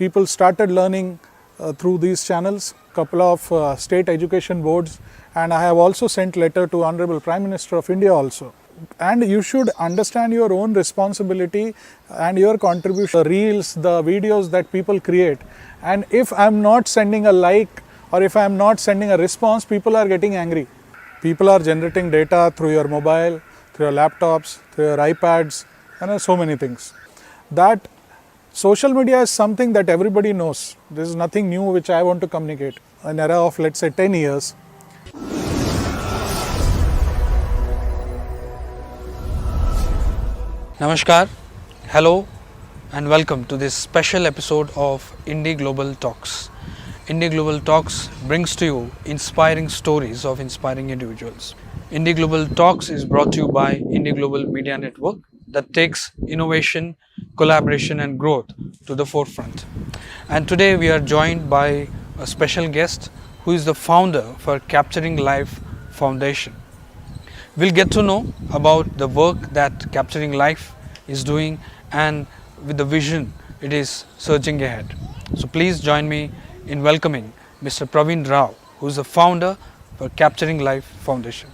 People started learning through these channels, couple of state education boards, and I have also sent letter to Honorable Prime Minister of India also. And you should understand your own responsibility and your contribution. The reels, the videos that people create, and if I am not sending a like or if I am not sending a response, people are getting angry. People are generating data through your mobile, through your laptops, through your iPads, and so many things. That social media is something that everybody knows. This is nothing new which I want to communicate. An era of, let's say, 10 years. Namaskar, hello and welcome to this special episode of IndiGlobal Talks. IndiGlobal Talks brings to you inspiring stories of inspiring individuals. IndiGlobal Talks is brought to you by IndiGlobal Media Network that takes innovation, collaboration and growth to the forefront. And today we are joined by a special guest who is the founder for Capturing Life Foundation. We'll get to know about the work that Capturing Life is doing and with the vision it is surging ahead. So please join me in welcoming Mr. Praveen Rao, who is the founder for Capturing Life Foundation.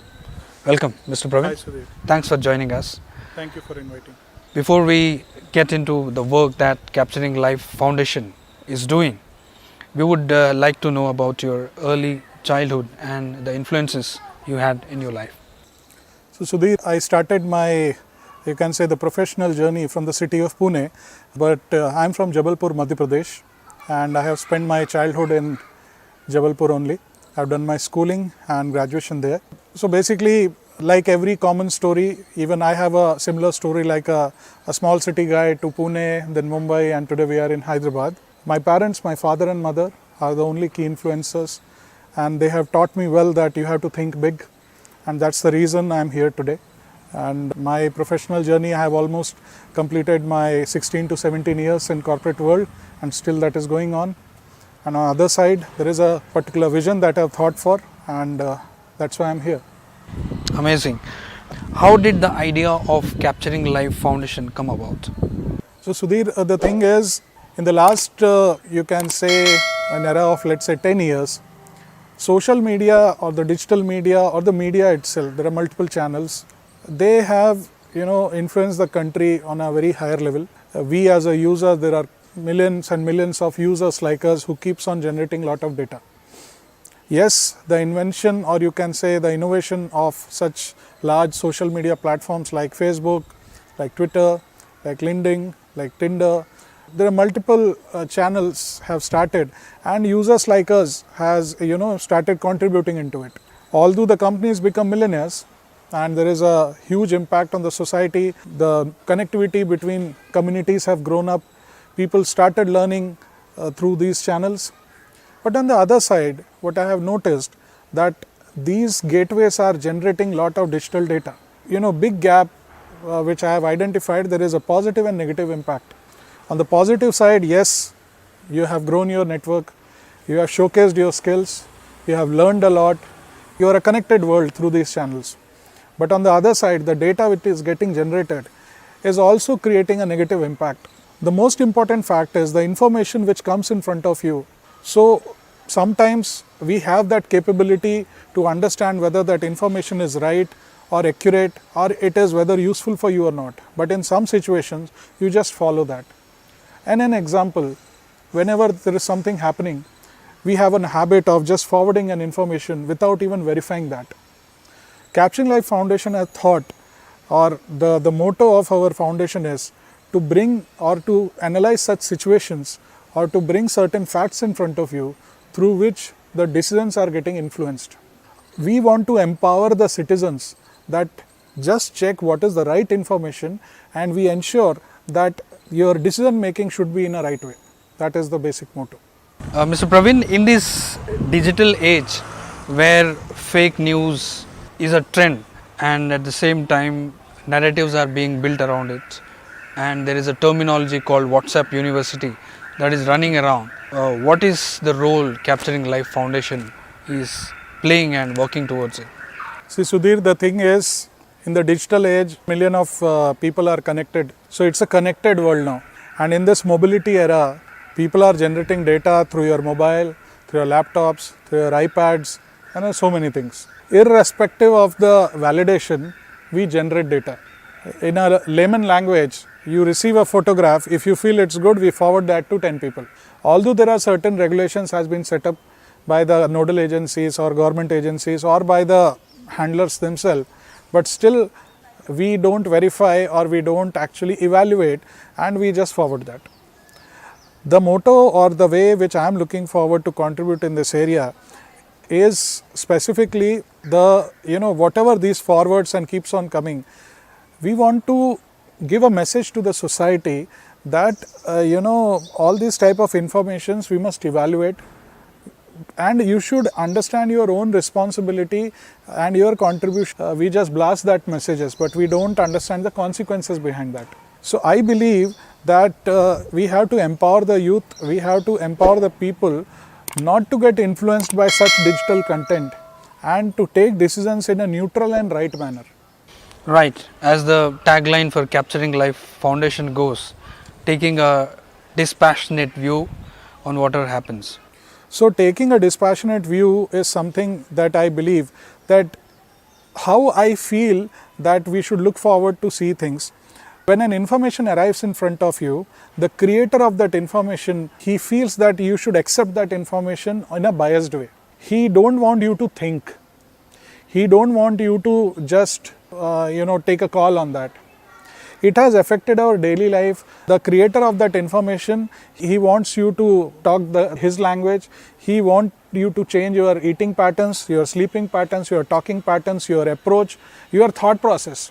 Welcome, Mr. Praveen. Hi, Sudhir. Thanks for joining us. Thank you for inviting. Before we get into the work that Capturing Life Foundation is doing, we would like to know about your early childhood and the influences you had in your life. So Sudhir, I started my, you can say, the professional journey from the city of Pune, but I'm from Jabalpur, Madhya Pradesh, and I have spent my childhood in Jabalpur only. I've done my schooling and graduation there. So basically, like every common story, even I have a similar story, like a small city guy to Pune, then Mumbai, and today we are in Hyderabad. My parents, my father and mother, are the only key influencers, and they have taught me well that you have to think big. And that's the reason I'm here today. And my professional journey, I have almost completed my 16 to 17 years in corporate world, and still that is going on. And on the other side, there is a particular vision that I've thought for, and that's why I'm here. Amazing. How did the idea of Capturing Life Foundation come about? So Sudhir, the thing is, in the last, you can say, an era of, let's say, 10 years, social media or the digital media or the media itself, there are multiple channels. They have, influenced the country on a very higher level. We as a user, there are millions and millions of users like us who keeps on generating a lot of data. Yes, the invention, or you can say the innovation of such large social media platforms like Facebook, like Twitter, like LinkedIn, like Tinder, there are multiple channels have started, and users like us has started contributing into it. Although the companies become millionaires and there is a huge impact on the society, the connectivity between communities have grown up. People started learning through these channels. But on the other side, what I have noticed that these gateways are generating a lot of digital data. Big gap which I have identified, there is a positive and negative impact. On the positive side, yes, you have grown your network, you have showcased your skills, you have learned a lot, you are a connected world through these channels. But on the other side, the data which is getting generated is also creating a negative impact. The most important fact is the information which comes in front of you. So sometimes we have that capability to understand whether that information is right or accurate, or it is whether useful for you or not. But in some situations, you just follow that. And an example, whenever there is something happening, we have a habit of just forwarding an information without even verifying that. Capturing Life Foundation has thought, or the motto of our foundation is to bring or to analyze such situations or to bring certain facts in front of you through which the decisions are getting influenced. We want to empower the citizens that just check what is the right information, and we ensure that your decision making should be in a right way. That is the basic motto. Mr. Praveen, in this digital age where fake news is a trend and at the same time narratives are being built around it, and there is a terminology called WhatsApp University that is running around, what is the role Capturing Life Foundation is playing and working towards it? See Sudhir, the thing is, in the digital age, million of people are connected. So it's a connected world now. And in this mobility era, People are generating data through your mobile, through your laptops, through your iPads, and so many things. Irrespective of the validation, we generate data. In a layman language, you receive a photograph, if you feel it's good, we forward that to 10 people. Although there are certain regulations has been set up by the nodal agencies or government agencies or by the handlers themselves, but still we don't verify or we don't actually evaluate, and we just forward that. The motto or the way which I am looking forward to contribute in this area is specifically the, whatever these forwards and keeps on coming, we want to give a message to the society that, all these type of informations we must evaluate, and you should understand your own responsibility and your contribution. We just blast that messages, but we don't understand the consequences behind that. So I believe that we have to empower the youth, we have to empower the people not to get influenced by such digital content and to take decisions in a neutral and right manner. Right, as the tagline for Capturing Life Foundation goes, taking a dispassionate view on whatever happens. So taking a dispassionate view is something that I believe that how I feel that we should look forward to see things. When an information arrives in front of you, the creator of that information, he feels that you should accept that information in a biased way. He don't want you to think. He don't want you to just, take a call on that. It has affected our daily life. The creator of that information, he wants you to talk his language. He wants you to change your eating patterns, your sleeping patterns, your talking patterns, your approach, your thought process.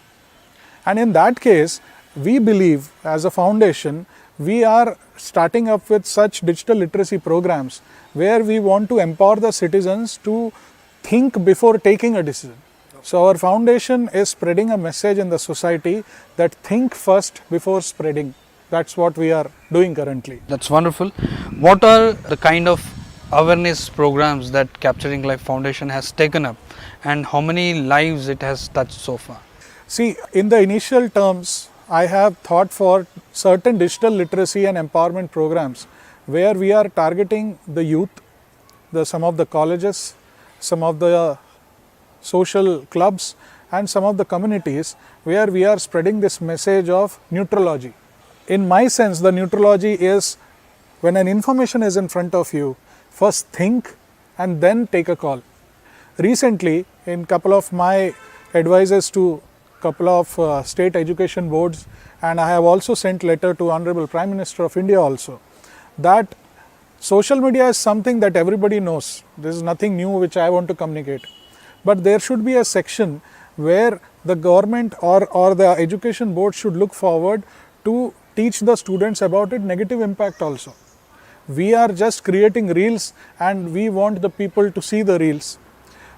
And in that case, we believe as a foundation, we are starting up with such digital literacy programs where we want to empower the citizens to think before taking a decision. So our foundation is spreading a message in the society that think first before spreading. That's what we are doing currently. That's wonderful. What are the kind of awareness programs that Capturing Life Foundation has taken up, and how many lives it has touched so far? See, in the initial terms, I have thought for certain digital literacy and empowerment programs where we are targeting the youth, some of the colleges, some of the social clubs, and some of the communities where we are spreading this message of neutralogy. In my sense, the neutralogy is when an information is in front of you, first think and then take a call. Recently, in couple of my advices to couple of state education boards, and I have also sent letter to Honorable Prime Minister of India also, that social media is something that everybody knows. This is nothing new which I want to communicate. But there should be a section where the government or the education board should look forward to teach the students about its negative impact also. We are just creating reels and we want the people to see the reels.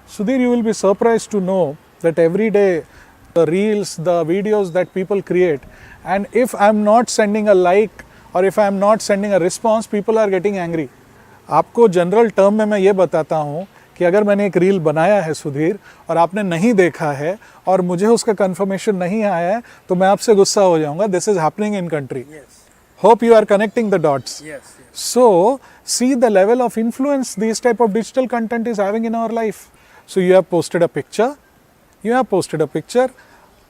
Sudhir, you will be surprised to know that every day the reels, the videos that people create, and if I am not sending a like or if I am not sending a response, people are getting angry. आपको general term में मैं ये बताता हूँ कि अगर मैंने एक रील बनाया है सुधीर और आपने नहीं देखा है और मुझे उसका कंफर्मेशन नहीं आया है तो मैं आपसे गुस्सा हो जाऊंगा. This is happening in country. Hope you are connecting the dots. Yes. So see the level of influence this type of digital content is having in our life. So you have posted a picture,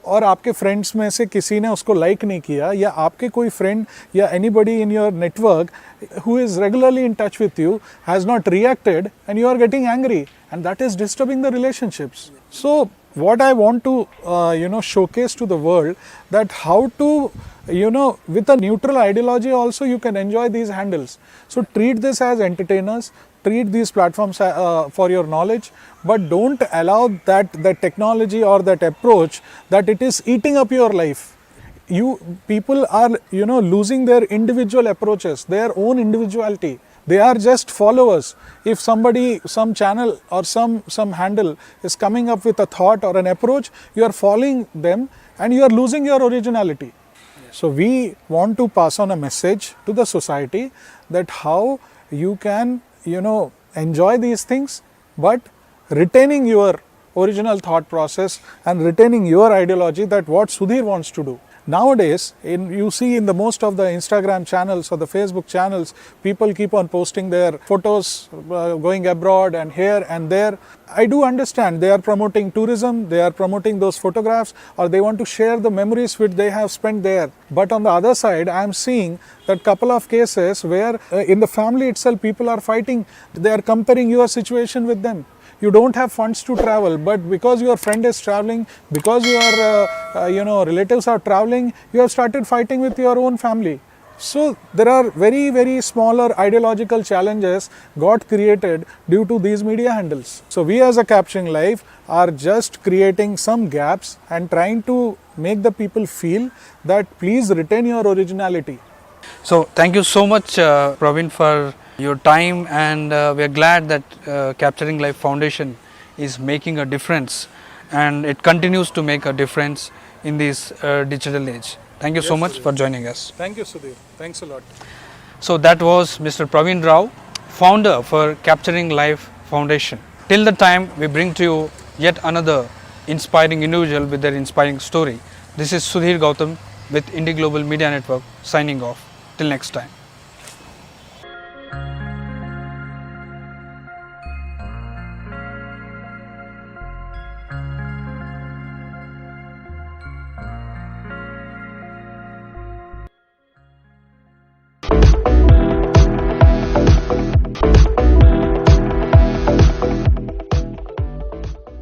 और आपके friends में से किसी ने उसको like नहीं किया, या आपके कोई फ्रेंड या anybody in your network who is regularly in touch with you has not reacted and you are getting angry, and that is disturbing the relationships. So what I want to showcase to the world that how to with a neutral ideology also you can enjoy these handles. So treat this as entertainers, treat these platforms for your knowledge, but don't allow that technology or that approach that it is eating up your life. People are losing their individual approaches, their own individuality. They are just followers. If somebody, some channel or some handle is coming up with a thought or an approach, you are following them and you are losing your originality. So we want to pass on a message to the society that how you can enjoy these things, but retaining your original thought process and retaining your ideology, that what Sudhir wants to do. Nowadays, you see in the most of the Instagram channels or the Facebook channels, people keep on posting their photos going abroad and here and there. I do understand they are promoting tourism, they are promoting those photographs, or they want to share the memories which they have spent there. But on the other side, I am seeing that couple of cases where in the family itself people are fighting. They are comparing your situation with them. You don't have funds to travel, but because your friend is traveling, because your relatives are traveling, you have started fighting with your own family. So there are very, very smaller ideological challenges got created due to these media handles. So we as a Capturing Life are just creating some gaps and trying to make the people feel that please retain your originality. So thank you so much, Praveen, for your time, and we are glad that Capturing Life Foundation is making a difference, and it continues to make a difference in this digital age. Thank you so much Sudhir. for joining us. Thank you, Sudhir. Thanks a lot. So that was Mr. Praveen Rao, founder for Capturing Life Foundation. Till the time we bring to you yet another inspiring individual with their inspiring story. This is Sudhir Gautam with IndiGlobal Media Network signing off. Till next time.